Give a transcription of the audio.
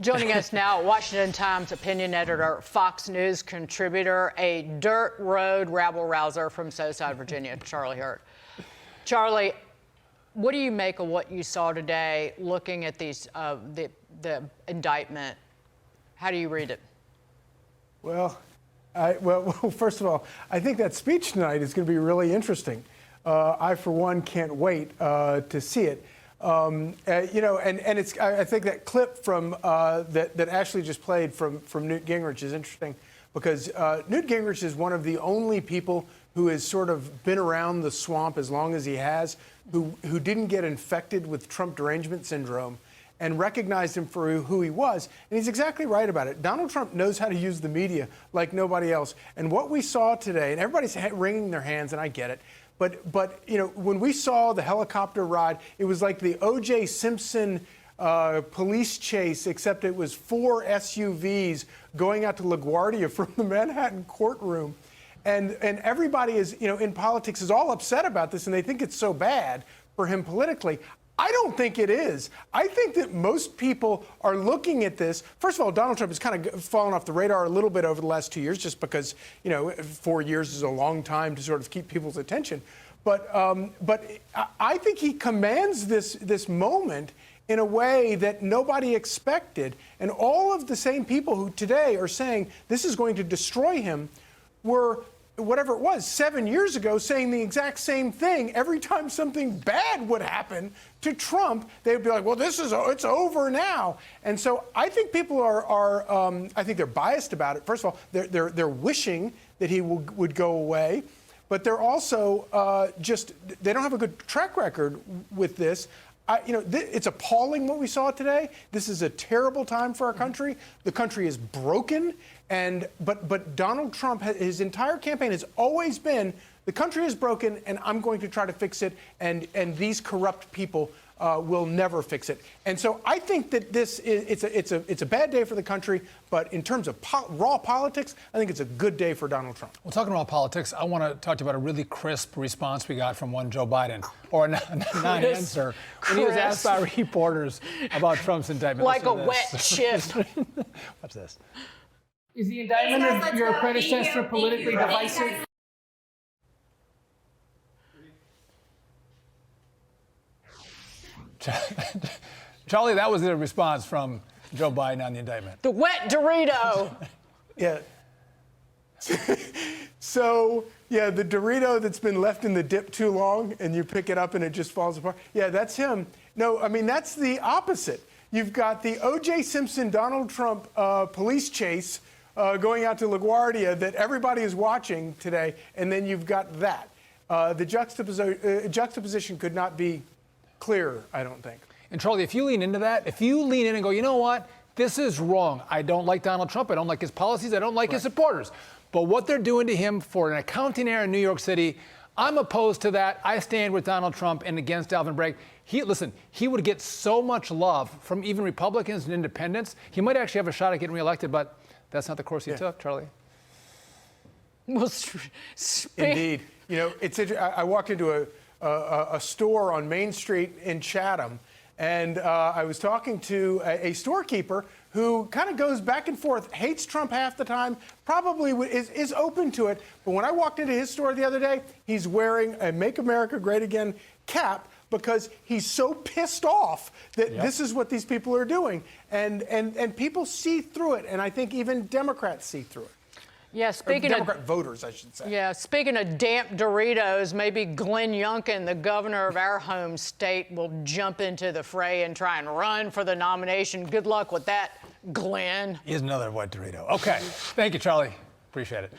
Joining us now, Washington Times opinion editor, Fox News contributor, a dirt road rabble-rouser from Southside Virginia, Charlie Hurt. Charlie, what do you make of what you saw today looking at these the indictment? How do you read it? Well, first of all, I think that speech tonight is going to be really interesting. I, for one, can't wait to see it. And it's. I think that clip from that Ashley just played from Newt Gingrich is interesting because Newt Gingrich is one of the only people who has sort of been around the swamp as long as he has, who didn't get infected with Trump derangement syndrome and recognized him for who he was. And he's exactly right about it. Donald Trump knows how to use the media like nobody else. And what we saw today, and everybody's wringing their hands, and I get it, but you know, when we saw the helicopter ride, it was like the O.J. Simpson police chase, except it was 4 SUVs going out to LaGuardia from the Manhattan courtroom. And everybody is, you know, in politics is all upset about this, and they think it's so bad for him politically. I don't think it is. I think that most people are looking at this. First of all, Donald Trump has kind of fallen off the radar a little bit over the last 2 years, just because, you know, 4 years is a long time to sort of keep people's attention. But I think he commands this moment in a way that nobody expected. And all of the same people who today are saying this is going to destroy him were, whatever it was, 7 years ago, saying the exact same thing. Every time something bad would happen to Trump, they'd be like, well, it's over now. And so I think people I think they're biased about it. First of all, they're wishing that he would go away, but they're also they don't have a good track record with this. It's appalling what we saw today. This is a terrible time for our country. The country is broken, but Donald Trump, his entire campaign has always been, the country is broken, and I'm going to try to fix it, and these corrupt people will never fix it. And so I think that it's a bad day for the country, but in terms of raw politics, I think it's a good day for Donald Trump. Well, talking about politics, I want to talk to you about a really crisp response we got from one Joe Biden, or a non-answer, when he was asked by reporters about Trump's indictment. Like a wet chip. Watch this. Is the indictment of your predecessor politically divisive? Charlie, that was the response from Joe Biden on the indictment. The wet Dorito. Yeah. So, yeah, the Dorito that's been left in the dip too long and you pick it up and it just falls apart. Yeah, that's him. No, I mean, that's the opposite. You've got the O.J. Simpson, Donald Trump police chase going out to LaGuardia that everybody is watching today, and then you've got that. The juxtaposition could not be clearer, I don't think. And Charlie, if you lean into that, if you lean in and go, you know what, this is wrong. I don't like Donald Trump. I don't like his policies. I don't like his supporters. But what they're doing to him for an accounting error in New York City, I'm opposed to that. I stand with Donald Trump and against Alvin Bragg. He would get so much love from even Republicans and independents. He might actually have a shot at getting reelected, but that's not the course he took, Charlie. Well, indeed. You know, it's I walked into a store on Main Street in Chatham, and I was talking to a storekeeper who kind of goes back and forth, hates Trump half the time, probably is open to it. But when I walked into his store the other day, he's wearing a Make America Great Again cap because he's so pissed off that this is what these people are doing. And people see through it, and I think even Democrats see through it. Yeah, speaking of Democrat voters, I should say. Yeah, speaking of damp Doritos, maybe Glenn Youngkin, the governor of our home state, will jump into the fray and try and run for the nomination. Good luck with that, Glenn. Here's another wet Dorito. Okay. Thank you, Charlie. Appreciate it.